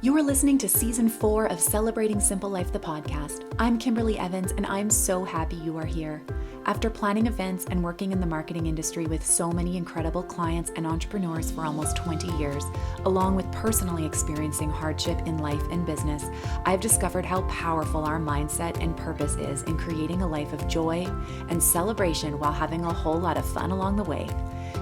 You are listening to Season 4 of Celebrating Simple Life, the podcast. I'm Kimberly Evans, and I'm so happy you are here. After planning events and working in the marketing industry with so many incredible clients and entrepreneurs for almost 20 years, along with personally experiencing hardship in life and business, I've discovered how powerful our mindset and purpose is in creating a life of joy and celebration while having a whole lot of fun along the way.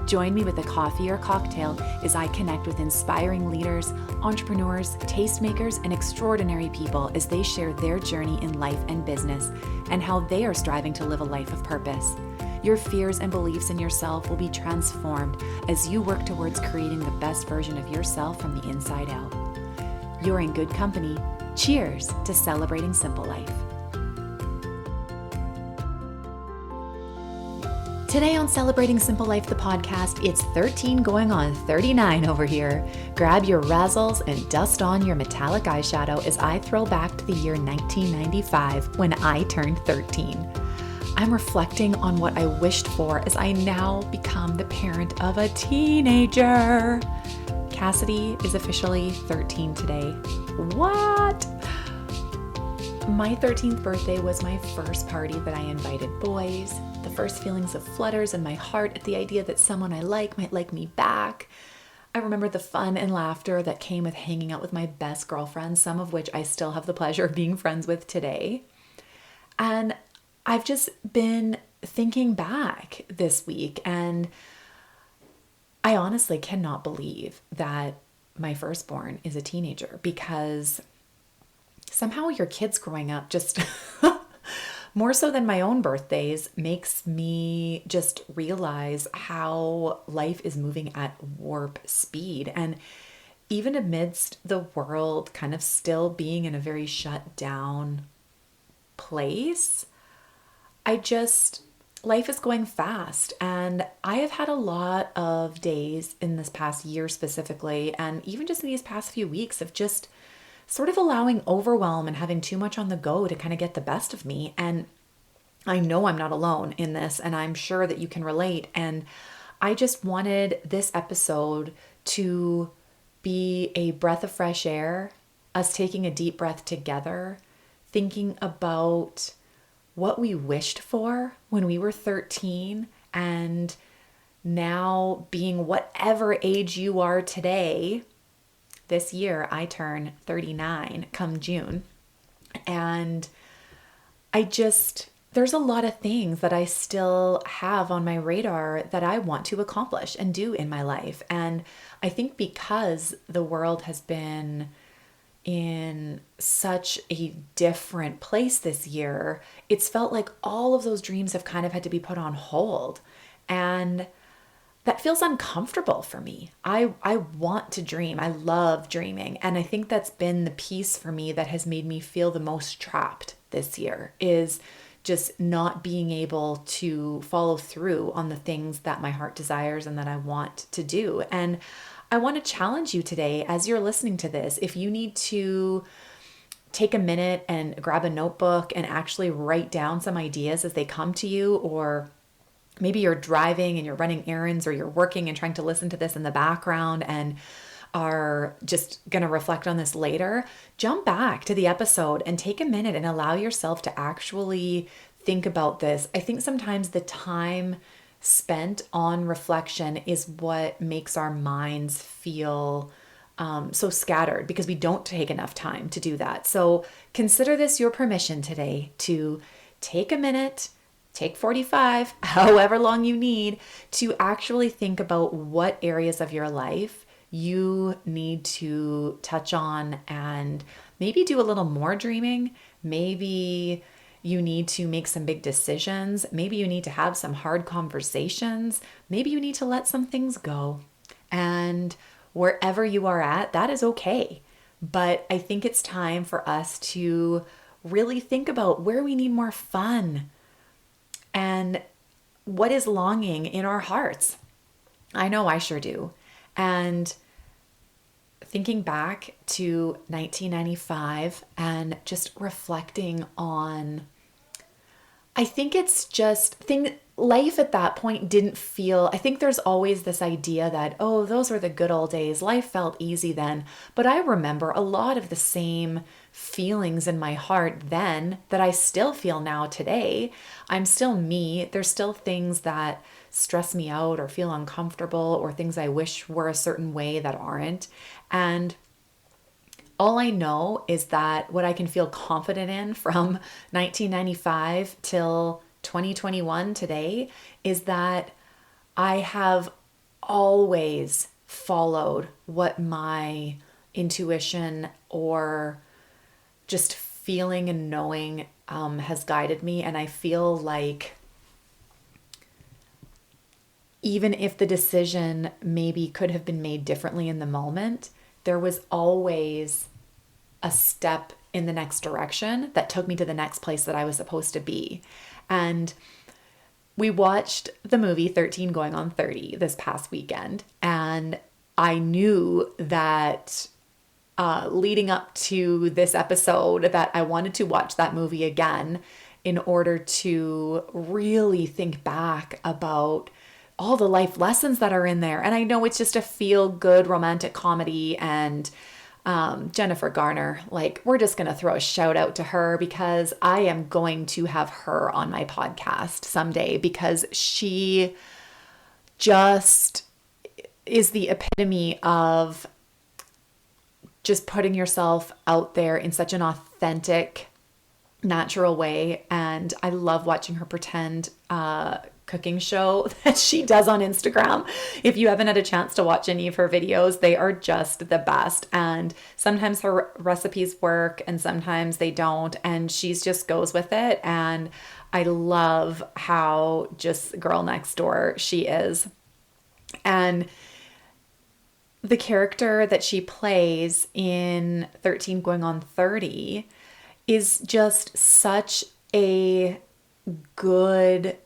Join me with a coffee or cocktail as I connect with inspiring leaders, entrepreneurs, tastemakers, and extraordinary people as they share their journey in life and business and how they are striving to live a life of purpose. Your fears and beliefs in yourself will be transformed as you work towards creating the best version of yourself from the inside out. You're in good company. Cheers to celebrating simple life. Today on Celebrating Simple Life, the podcast, it's 13 going on 39 over here. Grab your Razzles and dust on your metallic eyeshadow as I throw back to the year 1995 when I turned 13. I'm reflecting on what I wished for as I now become the parent of a teenager. Cassidy is officially 13 today. What? My 13th birthday was my first party that I invited boys. The first feelings of flutters in my heart at the idea that someone I like might like me back. I remember the fun and laughter that came with hanging out with my best girlfriends, some of which I still have the pleasure of being friends with today. And I've just been thinking back this week, and I honestly cannot believe that my firstborn is a teenager, because somehow your kids growing up just more so than my own birthdays makes me just realize how life is moving at warp speed. And even amidst the world kind of still being in a very shut down place, life is going fast. And I have had a lot of days in this past year specifically, and even just in these past few weeks, of just sort of allowing overwhelm and having too much on the go to kind of get the best of me. And I know I'm not alone in this, and I'm sure that you can relate. And I just wanted this episode to be a breath of fresh air, us taking a deep breath together, thinking about what we wished for when we were 13, and now being whatever age you are today. This year, I turn 39 come June. And there's a lot of things that I still have on my radar that I want to accomplish and do in my life. And I think because the world has been in such a different place this year, it's felt like all of those dreams have kind of had to be put on hold. And that feels uncomfortable for me. I want to dream. I love dreaming. And I think that's been the piece for me that has made me feel the most trapped this year, is just not being able to follow through on the things that my heart desires and that I want to do. And I want to challenge you today as you're listening to this. If you need to take a minute and grab a notebook and actually write down some ideas as they come to you, or maybe you're driving and you're running errands, or you're working and trying to listen to this in the background and are just going to reflect on this later, jump back to the episode and take a minute and allow yourself to actually think about this. I think sometimes the time spent on reflection is what makes our minds feel so scattered, because we don't take enough time to do that. So consider this your permission today to take a minute, take 45, however long you need, to actually think about what areas of your life you need to touch on and maybe do a little more dreaming. Maybe you need to make some big decisions. Maybe you need to have some hard conversations. Maybe you need to let some things go. And wherever you are at, that is okay. But I think it's time for us to really think about where we need more fun and what is longing in our hearts. I know I sure do. And thinking back to 1995 and just reflecting on, I think it's just life at that point didn't feel, I think there's always this idea that, oh, those were the good old days. Life felt easy then. But I remember a lot of the same feelings in my heart then that I still feel now today. I'm still me. There's still things that stress me out or feel uncomfortable, or things I wish were a certain way that aren't. And all I know is that what I can feel confident in from 1995 till 2021 today is that I have always followed what my intuition or just feeling and knowing has guided me. And I feel like even if the decision maybe could have been made differently in the moment, there was always a step in the next direction that took me to the next place that I was supposed to be. And we watched the movie 13 Going on 30 this past weekend. And I knew that leading up to this episode that I wanted to watch that movie again in order to really think back about all the life lessons that are in there. And I know it's just a feel-good romantic comedy, and Jennifer Garner, like, we're just going to throw a shout out to her because I am going to have her on my podcast someday, because she just is the epitome of just putting yourself out there in such an authentic, natural way. And I love watching her pretend cooking show that she does on Instagram. If you haven't had a chance to watch any of her videos, they are just the best. And sometimes her recipes work and sometimes they don't. And she just goes with it. And I love how just girl next door she is. And the character that she plays in 13 Going on 30 is just such a good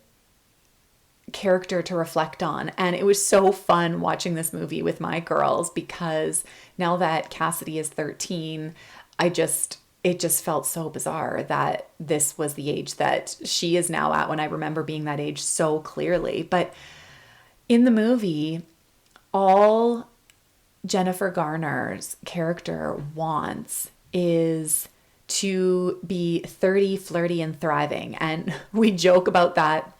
character to reflect on. And it was so fun watching this movie with my girls, because now that Cassidy is 13, it just felt so bizarre that this was the age that she is now at, when I remember being that age so clearly. But in the movie, all Jennifer Garner's character wants is to be 30, flirty, and thriving. And we joke about that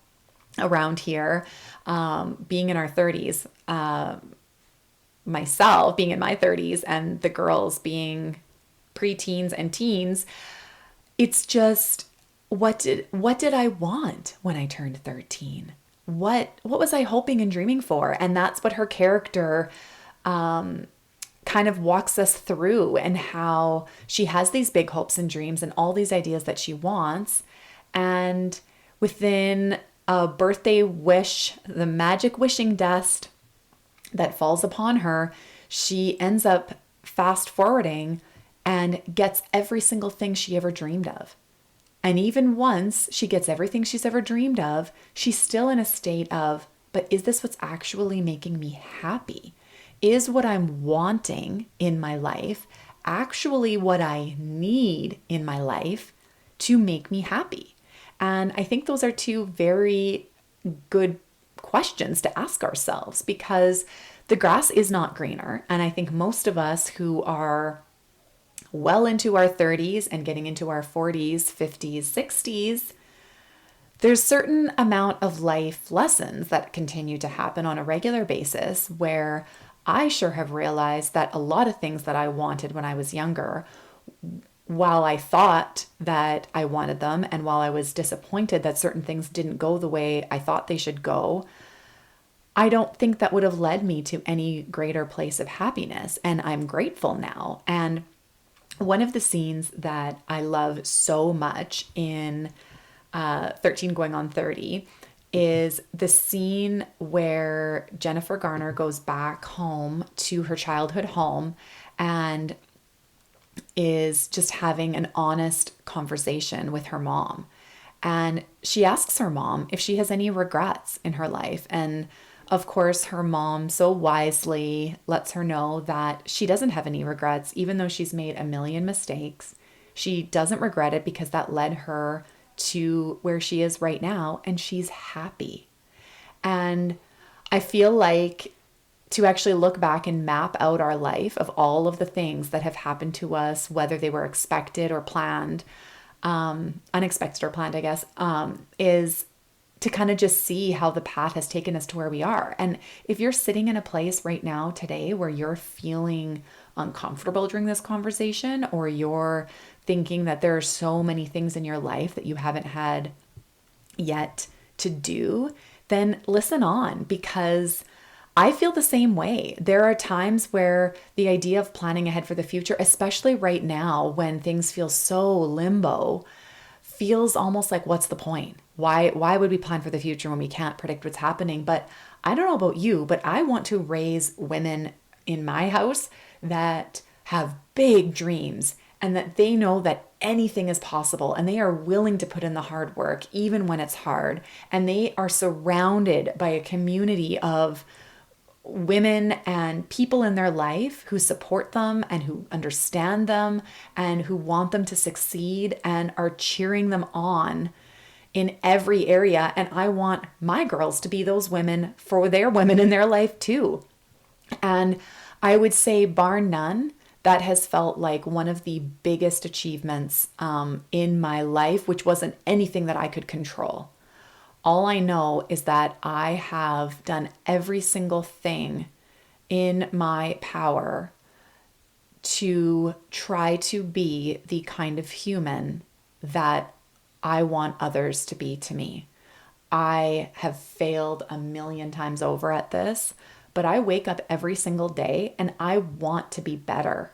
around here, being in our 30s, myself being in my 30s, and the girls being preteens and teens. It's just, what did I want when I turned 13? What was I hoping and dreaming for? And that's what her character kind of walks us through, and how she has these big hopes and dreams and all these ideas that she wants. And within a birthday wish, the magic wishing dust that falls upon her, she ends up fast forwarding and gets every single thing she ever dreamed of. And even once she gets everything she's ever dreamed of, she's still in a state of, but is this what's actually making me happy? Is what I'm wanting in my life actually what I need in my life to make me happy? And I think those are two very good questions to ask ourselves, because the grass is not greener. And I think most of us who are well into our 30s and getting into our 40s, 50s, 60s, there's certain amount of life lessons that continue to happen on a regular basis, where I sure have realized that a lot of things that I wanted when I was younger, while I thought that I wanted them, and while I was disappointed that certain things didn't go the way I thought they should go, I don't think that would have led me to any greater place of happiness. And I'm grateful now. And one of the scenes that I love so much in 13 Going on 30 is the scene where Jennifer Garner goes back home to her childhood home and is just having an honest conversation with her mom. And she asks her mom if she has any regrets in her life. And of course, her mom so wisely lets her know that she doesn't have any regrets, even though she's made a million mistakes. She doesn't regret it because that led her to where she is right now, and she's happy. And I feel like to actually look back and map out our life of all of the things that have happened to us, whether they were expected or planned, unexpected or planned, I guess, is to kind of just see how the path has taken us to where we are. And if you're sitting in a place right now today where you're feeling uncomfortable during this conversation, or you're thinking that there are so many things in your life that you haven't had yet to do, then listen on, because I feel the same way. There are times where the idea of planning ahead for the future, especially right now when things feel so limbo, feels almost like, what's the point? Why would we plan for the future when we can't predict what's happening? But I don't know about you, but I want to raise women in my house that have big dreams and that they know that anything is possible and they are willing to put in the hard work even when it's hard. And they are surrounded by a community of women and people in their life who support them and who understand them and who want them to succeed and are cheering them on in every area. And I want my girls to be those women for their women in their life too. And I would say, bar none, that has felt like one of the biggest achievements in my life, which wasn't anything that I could control. All I know is that I have done every single thing in my power to try to be the kind of human that I want others to be to me. I have failed a million times over at this, but I wake up every single day and I want to be better.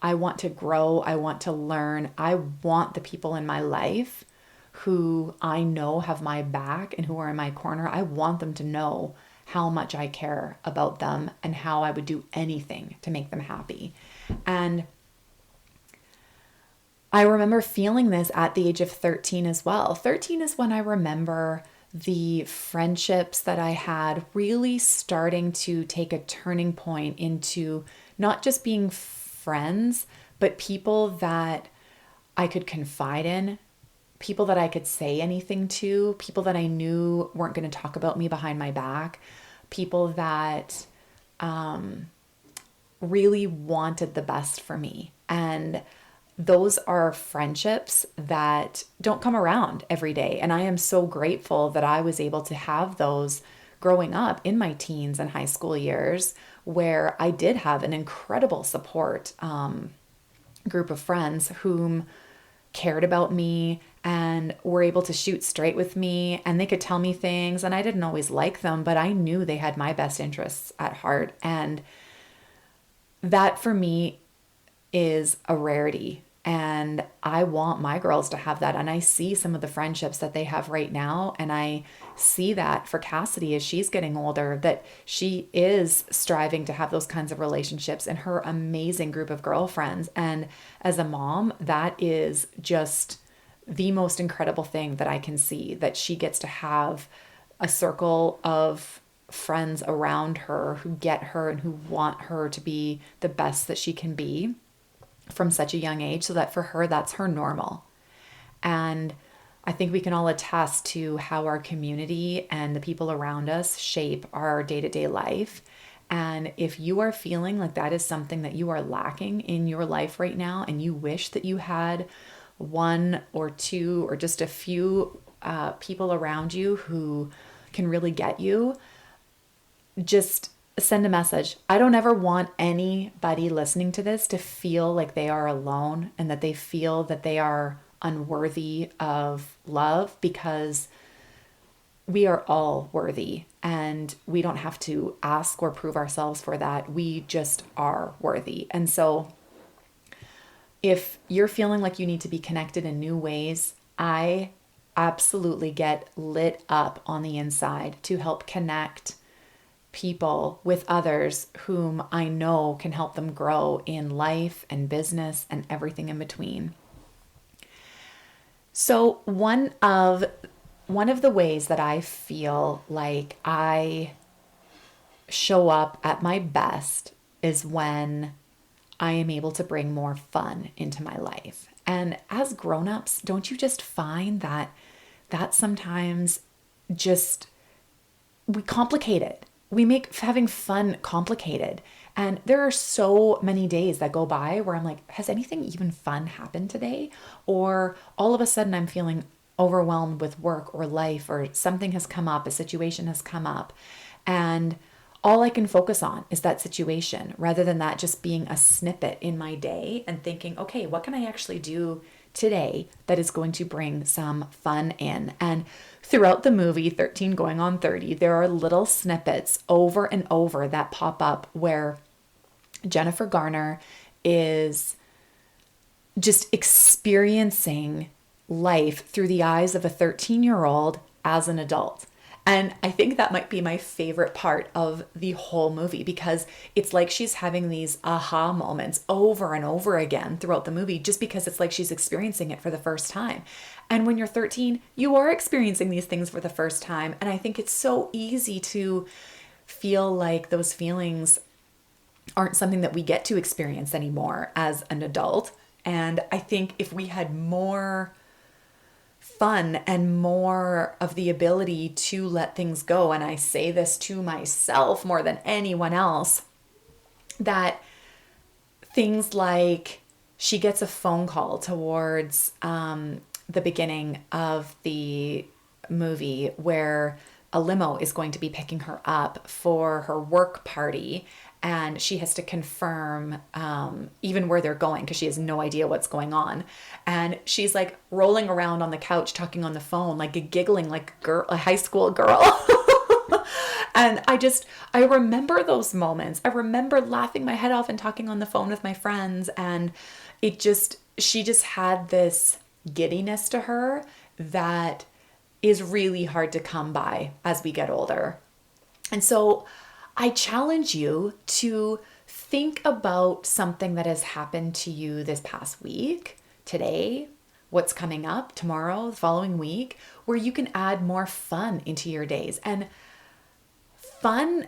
I want to grow. I want to learn. I want the people in my life who I know have my back and who are in my corner. I want them to know how much I care about them and how I would do anything to make them happy. And I remember feeling this at the age of 13 as well. 13 is when I remember the friendships that I had really starting to take a turning point into not just being friends, but people that I could confide in, people that I could say anything to, people that I knew weren't going to talk about me behind my back, people that really wanted the best for me. And those are friendships that don't come around every day. And I am so grateful that I was able to have those growing up in my teens and high school years, where I did have an incredible support group of friends whom cared about me and were able to shoot straight with me, and they could tell me things, and I didn't always like them, but I knew they had my best interests at heart. And that for me is a rarity. And I want my girls to have that. And I see some of the friendships that they have right now. And I see that for Cassidy as she's getting older, that she is striving to have those kinds of relationships in her amazing group of girlfriends. And as a mom, that is just the most incredible thing that I can see, that she gets to have a circle of friends around her who get her and who want her to be the best that she can be from such a young age, so that for her, that's her normal. And I think we can all attest to how our community and the people around us shape our day-to-day life. And if you are feeling like that is something that you are lacking in your life right now, and you wish that you had one or two or just a few people around you who can really get you, just send a message. I don't ever want anybody listening to this to feel like they are alone and that they feel that they are unworthy of love, because we are all worthy and we don't have to ask or prove ourselves for that. We just are worthy. And so if you're feeling like you need to be connected in new ways, I absolutely get lit up on the inside to help connect people with others whom I know can help them grow in life and business and everything in between. So one of the ways that I feel like I show up at my best is when I am able to bring more fun into my life. And as grown-ups, don't you just find that sometimes just we complicate it. We make having fun complicated. And there are so many days that go by where I'm like, has anything even fun happened today? Or all of a sudden I'm feeling overwhelmed with work or life, or something has come up, a situation has come up. And all I can focus on is that situation rather than that just being a snippet in my day and thinking, okay, what can I actually do today that is going to bring some fun in? And throughout the movie 13 going on 30, there are little snippets over and over that pop up where Jennifer Garner is just experiencing life through the eyes of a 13-year-old as an adult. And I think that might be my favorite part of the whole movie, because it's like she's having these aha moments over and over again throughout the movie, just because it's like she's experiencing it for the first time. And when you're 13, you are experiencing these things for the first time. And I think it's so easy to feel like those feelings aren't something that we get to experience anymore as an adult. And I think if we had more fun and more of the ability to let things go, and I say this to myself more than anyone else, that things like she gets a phone call towards the beginning of the movie where a limo is going to be picking her up for her work party, and she has to confirm even where they're going because she has no idea what's going on. And she's like rolling around on the couch talking on the phone, like giggling like a high school girl. And I remember those moments. I remember laughing my head off and talking on the phone with my friends. And she just had this giddiness to her that is really hard to come by as we get older. And so I challenge you to think about something that has happened to you this past week, today, what's coming up, tomorrow, the following week, where you can add more fun into your days. And fun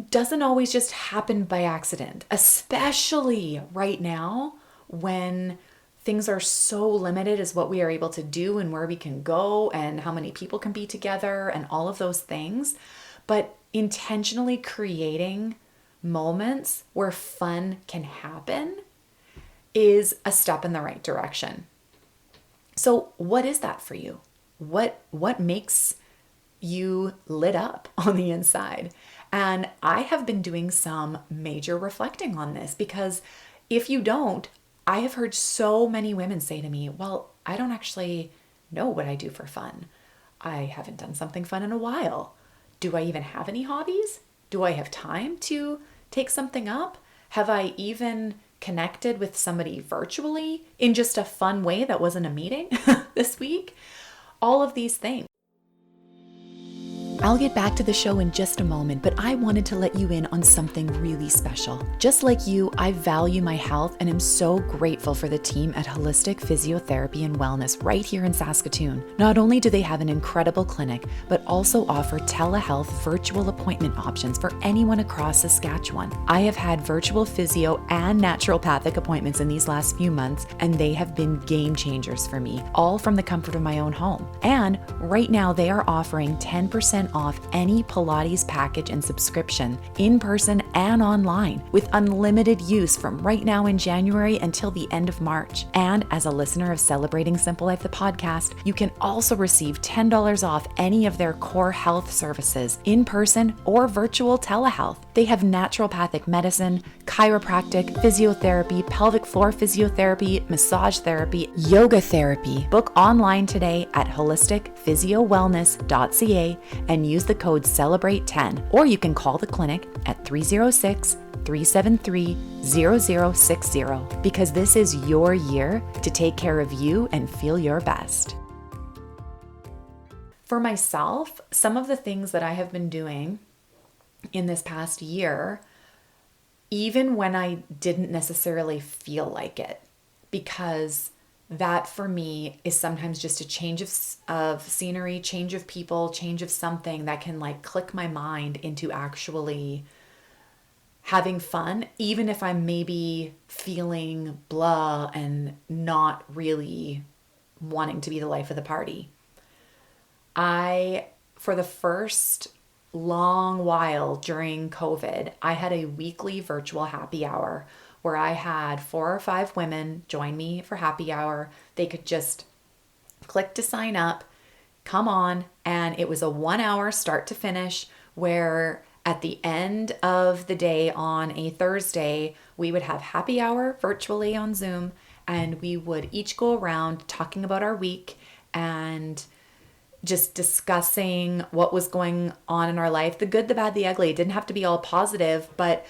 doesn't always just happen by accident, especially right now when things are so limited as what we are able to do and where we can go and how many people can be together and all of those things. But intentionally creating moments where fun can happen is a step in the right direction. So what is that for you? What makes you lit up on the inside? And I have been doing some major reflecting on this, because if you don't, I have heard so many women say to me, well, I don't actually know what I do for fun. I haven't done something fun in a while. Do I even have any hobbies? Do I have time to take something up? Have I even connected with somebody virtually in just a fun way that wasn't a meeting this week? All of these things. I'll get back to the show in just a moment, but I wanted to let you in on something really special. Just like you, I value my health and am so grateful for the team at Holistic Physiotherapy and Wellness right here in Saskatoon. Not only do they have an incredible clinic, but also offer telehealth virtual appointment options for anyone across Saskatchewan. I have had virtual physio and naturopathic appointments in these last few months, and they have been game changers for me, all from the comfort of my own home. And right now they are offering 10% off any Pilates package and subscription, in person and online, with unlimited use from right now in January until the end of March. And as a listener of Celebrating Simple Life, the podcast, you can also receive $10 off any of their core health services, in person or virtual telehealth. They have naturopathic medicine, chiropractic, physiotherapy, pelvic floor physiotherapy, massage therapy, yoga therapy. Book online today at holisticphysiowellness.ca and use the code CELEBRATE10, or you can call the clinic at 306-373-0060, because this is your year to take care of you and feel your best. For myself, some of the things that I have been doing in this past year, even when I didn't necessarily feel like it, because that for me is sometimes just a change of scenery, change of people, change of something that can like click my mind into actually having fun, even if I'm maybe feeling blah and not really wanting to be the life of the party. For the first long while during COVID, I had a weekly virtual happy hour where I had 4 or 5 women join me for happy hour. They could just click to sign up, come on, and it was a 1 hour start to finish where at the end of the day on a Thursday, we would have happy hour virtually on Zoom, and we would each go around talking about our week and just discussing what was going on in our life, the good, the bad, the ugly. It didn't have to be all positive, but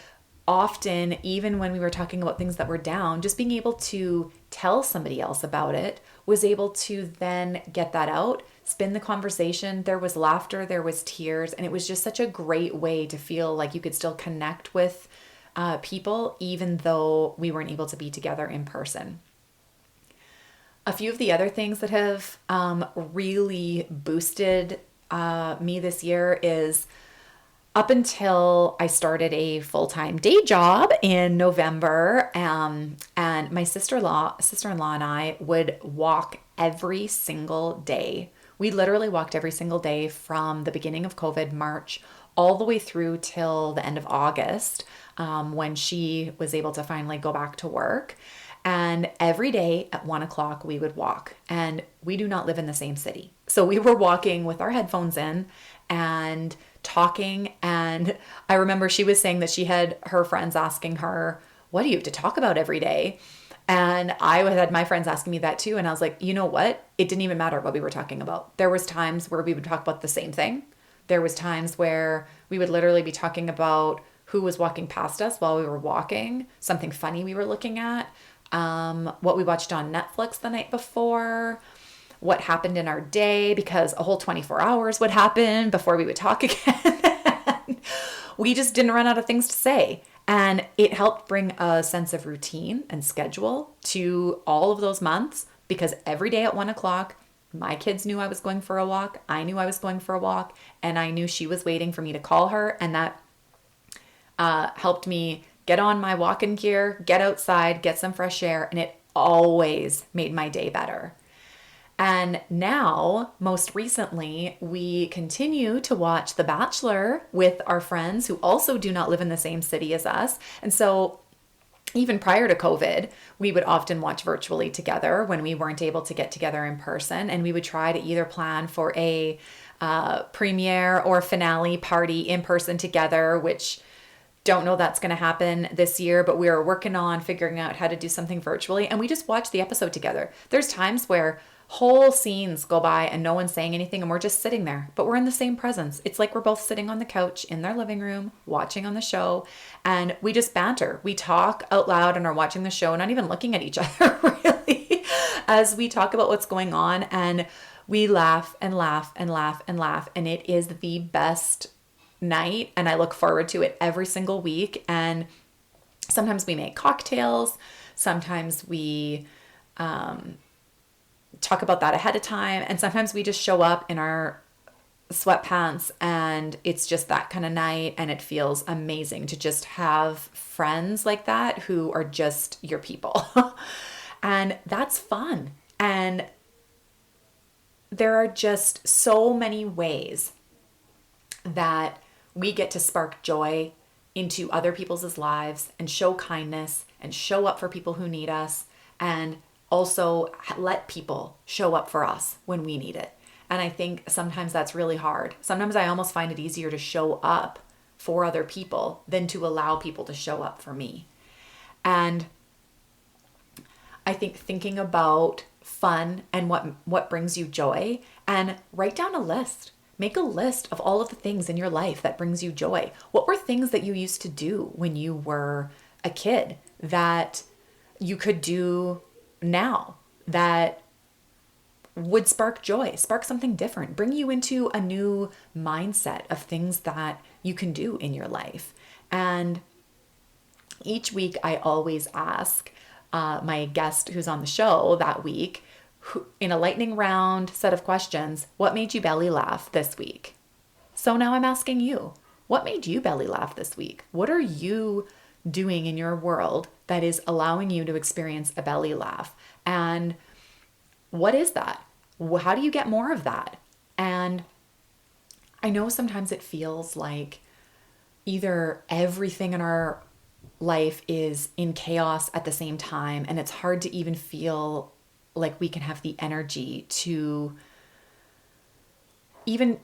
often, even when we were talking about things that were down, just being able to tell somebody else about it was able to then get that out, spin the conversation. There was laughter, there was tears, and it was just such a great way to feel like you could still connect with people, even though we weren't able to be together in person. A few of the other things that have really boosted me this year is up until I started a full-time day job in November, and my sister-in-law and I would walk every single day. We literally walked every single day from the beginning of COVID, March, all the way through till the end of August, when she was able to finally go back to work. And every day at 1 o'clock, we would walk. And we do not live in the same city. So we were walking with our headphones in and talking. And I remember she was saying that she had her friends asking her, what do you have to talk about every day? And I had my friends asking me that too. And I was like, you know what? It didn't even matter what we were talking about. There was times where we would talk about the same thing. There was times where we would literally be talking about who was walking past us while we were walking, something funny we were looking at, what we watched on Netflix the night before, what happened in our day, because a whole 24 hours would happen before we would talk again. We just didn't run out of things to say. And it helped bring a sense of routine and schedule to all of those months, because every day at 1 o'clock, my kids knew I was going for a walk. I knew I was going for a walk, and I knew she was waiting for me to call her. And that helped me get on my walking gear, get outside, get some fresh air, and it always made my day better. And now, most recently, we continue to watch The Bachelor with our friends who also do not live in the same city as us. And so even prior to COVID, we would often watch virtually together when we weren't able to get together in person. And we would try to either plan for a premiere or finale party in person together, which don't know that's going to happen this year, but we are working on figuring out how to do something virtually. And we just watch the episode together. There's times where whole scenes go by and no one's saying anything and we're just sitting there, but we're in the same presence. It's like we're both sitting on the couch in their living room, watching on the show, and we just banter. We talk out loud and are watching the show, not even looking at each other really, as we talk about what's going on. And we laugh and laugh and laugh and laugh. And it is the best night, and I look forward to it every single week. And sometimes we make cocktails, sometimes we talk about that ahead of time, and sometimes we just show up in our sweatpants and it's just that kind of night, and it feels amazing to just have friends like that who are just your people. And that's fun. And there are just so many ways that we get to spark joy into other people's lives and show kindness and show up for people who need us, and also let people show up for us when we need it. And I think sometimes that's really hard. Sometimes I almost find it easier to show up for other people than to allow people to show up for me. And I think thinking about fun and what brings you joy, and write down a list. Make a list of all of the things in your life that brings you joy. What were things that you used to do when you were a kid that you could do now that would spark joy, spark something different, bring you into a new mindset of things that you can do in your life? And each week I always ask my guest who's on the show that week, in a lightning round set of questions, what made you belly laugh this week? So now I'm asking you, what made you belly laugh this week? What are you doing in your world that is allowing you to experience a belly laugh? And what is that? How do you get more of that? And I know sometimes it feels like either everything in our life is in chaos at the same time, and it's hard to even feel like we can have the energy to even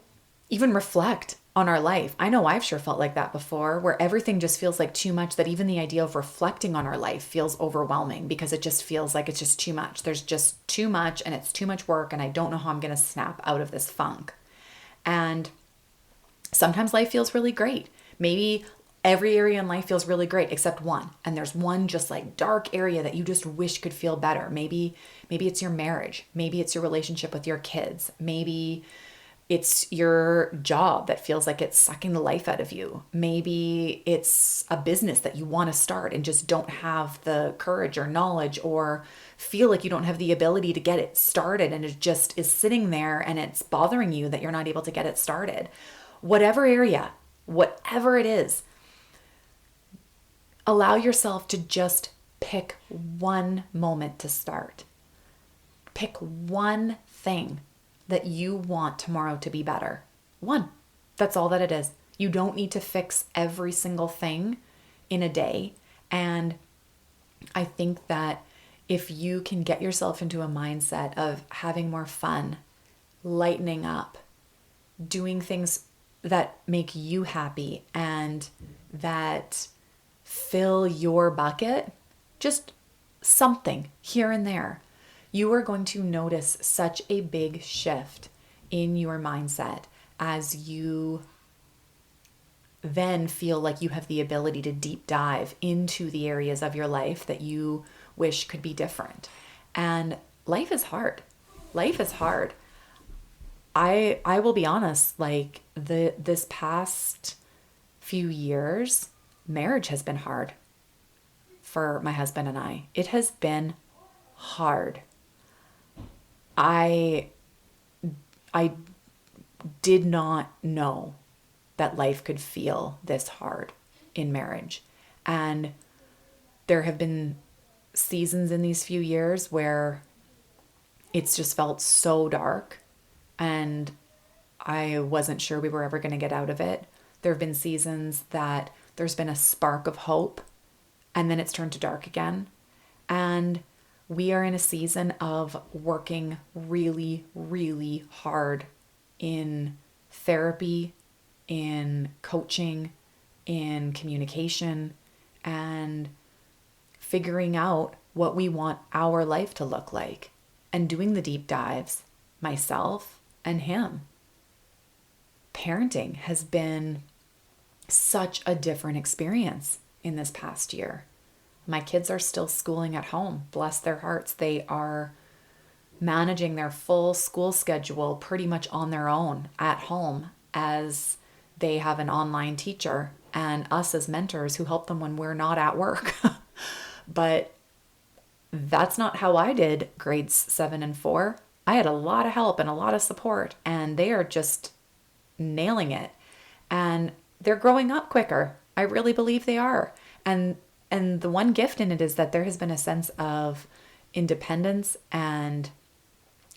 reflect on our life. I know I've sure felt like that before, where everything just feels like too much, that even the idea of reflecting on our life feels overwhelming because it just feels like it's just too much. There's just too much and it's too much work, and I don't know how I'm going to snap out of this funk. And sometimes life feels really great. Maybe every area in life feels really great except one. And there's one just like dark area that you just wish could feel better. Maybe it's your marriage. Maybe it's your relationship with your kids. Maybe it's your job that feels like it's sucking the life out of you. Maybe it's a business that you want to start and just don't have the courage or knowledge, or feel like you don't have the ability to get it started, and it just is sitting there and it's bothering you that you're not able to get it started. Whatever area, whatever it is, allow yourself to just pick one moment to start. Pick one thing that you want tomorrow to be better. One. That's all that it is. You don't need to fix every single thing in a day. And I think that if you can get yourself into a mindset of having more fun, lightening up, doing things that make you happy and that fill your bucket, just something here and there, you are going to notice such a big shift in your mindset as you then feel like you have the ability to deep dive into the areas of your life that you wish could be different. And life is hard. Life is hard. I will be honest, like this past few years, marriage has been hard for my husband and I. It has been hard. I did not know that life could feel this hard in marriage. And there have been seasons in these few years where it's just felt so dark and I wasn't sure we were ever going to get out of it. There have been seasons that there's been a spark of hope and then it's turned to dark again. And we are in a season of working really, really hard in therapy, in coaching, in communication, and figuring out what we want our life to look like, and doing the deep dives, myself and him. Parenting has been such a different experience in this past year. My kids are still schooling at home. Bless their hearts. They are managing their full school schedule pretty much on their own at home, as they have an online teacher and us as mentors who help them when we're not at work. But that's not how I did grades 7 and 4. I had a lot of help and a lot of support, and they are just nailing it. And they're growing up quicker. I really believe they are. And the one gift in it is that there has been a sense of independence and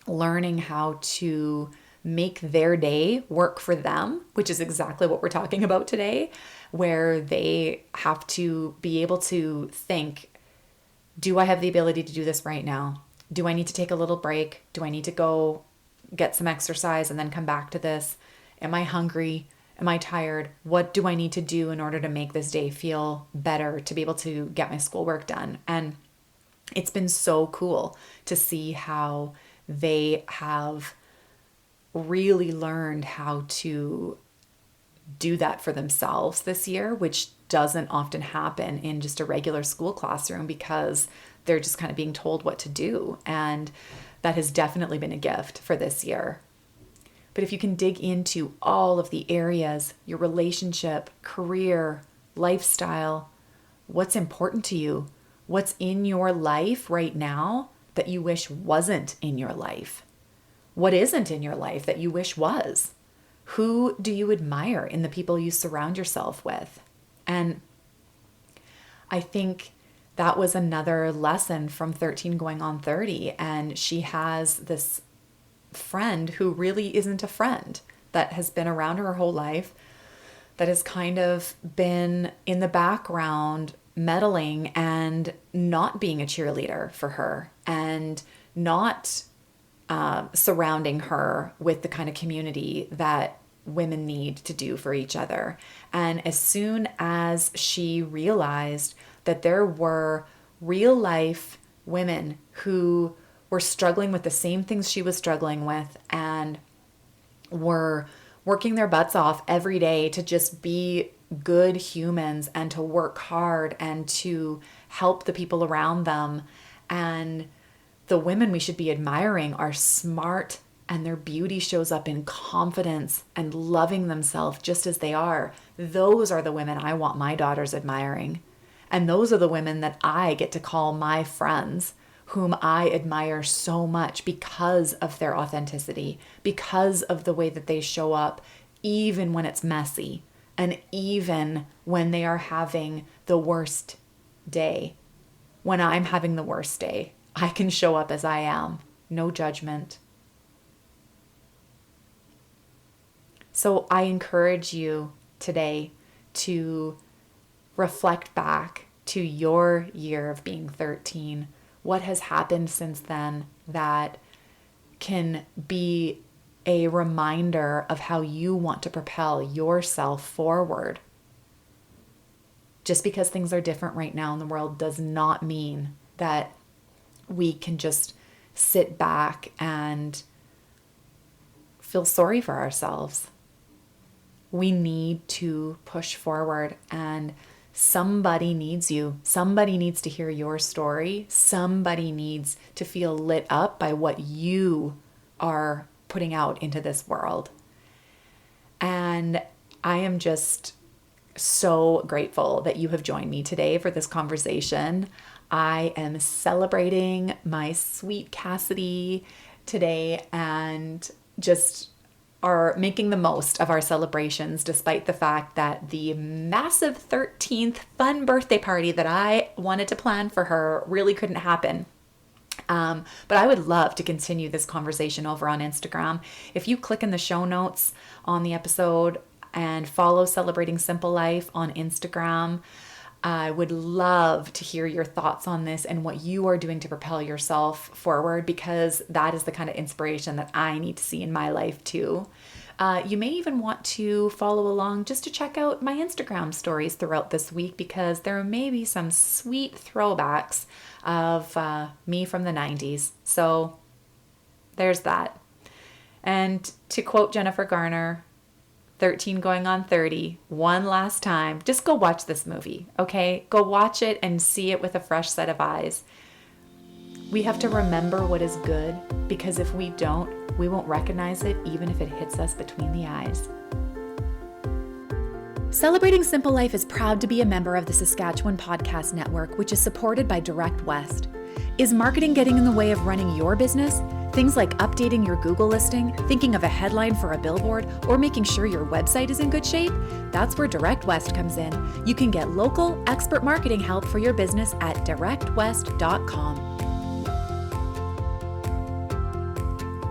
learning how to make their day work for them, which is exactly what we're talking about today, where they have to be able to think, do I have the ability to do this right now? Do I need to take a little break? Do I need to go get some exercise and then come back to this? Am I hungry? Am I tired? What do I need to do in order to make this day feel better, to be able to get my schoolwork done? And it's been so cool to see how they have really learned how to do that for themselves this year, which doesn't often happen in just a regular school classroom because they're just kind of being told what to do. And that has definitely been a gift for this year. But if you can dig into all of the areas, your relationship, career, lifestyle, what's important to you, what's in your life right now that you wish wasn't in your life, what isn't in your life that you wish was, who do you admire in the people you surround yourself with? And I think that was another lesson from 13 going on 30. And she has this friend who really isn't a friend. that has been around her whole life, that has kind of been in the background meddling and not being a cheerleader for her, and not surrounding her with the kind of community that women need to do for each other. And as soon as she realized that there were real life women who were struggling with the same things she was struggling with, and were working their butts off every day to just be good humans and to work hard and to help the people around them, and the women we should be admiring are smart, and their beauty shows up in confidence and loving themselves just as they are. Those are the women I want my daughters admiring. And those are the women that I get to call my friends, whom I admire so much because of their authenticity, because of the way that they show up, even when it's messy, and even when they are having the worst day. When I'm having the worst day, I can show up as I am, no judgment. So I encourage you today to reflect back to your year of being 13. What has happened since then that can be a reminder of how you want to propel yourself forward? Just because things are different right now in the world does not mean that we can just sit back and feel sorry for ourselves. We need to push forward, and somebody needs you. Somebody needs to hear your story. Somebody needs to feel lit up by what you are putting out into this world. And I am just so grateful that you have joined me today for this conversation. I am celebrating my sweet Cassidy today, and just are making the most of our celebrations, despite the fact that the massive 13th fun birthday party that I wanted to plan for her really couldn't happen. But I would love to continue this conversation over on Instagram. If you click in the show notes on the episode and follow Celebrating Simple Life on Instagram, I would love to hear your thoughts on this and what you are doing to propel yourself forward, because that is the kind of inspiration that I need to see in my life too. You may even want to follow along just to check out my Instagram stories throughout this week, because there may be some sweet throwbacks of me from the 90s. So there's that. And to quote Jennifer Garner, 13 going on 30, one last time, just go watch this movie, okay? Go watch it and see it with a fresh set of eyes. We have to remember what is good, because if we don't, we won't recognize it even if it hits us between the eyes. Celebrating Simple Life is proud to be a member of the Saskatchewan Podcast Network, which is supported by Direct West. Is marketing getting in the way of running your business? Things like updating your Google listing, thinking of a headline for a billboard, or making sure your website is in good shape? That's where Direct West comes in. You can get local, expert marketing help for your business at directwest.com.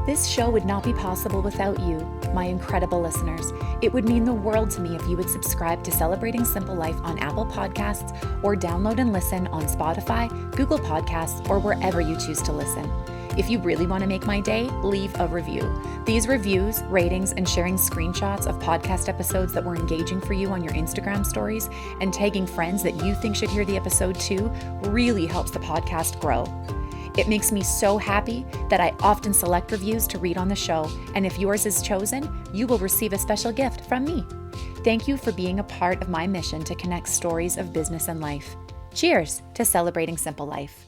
This show would not be possible without you, my incredible listeners. It would mean the world to me if you would subscribe to Celebrating Simple Life on Apple Podcasts, or download and listen on Spotify, Google Podcasts, or wherever you choose to listen. If you really want to make my day, leave a review. These reviews, ratings, and sharing screenshots of podcast episodes that were engaging for you on your Instagram stories, and tagging friends that you think should hear the episode too, really helps the podcast grow. It makes me so happy that I often select reviews to read on the show, and if yours is chosen, you will receive a special gift from me. Thank you for being a part of my mission to connect stories of business and life. Cheers to Celebrating Simple Life.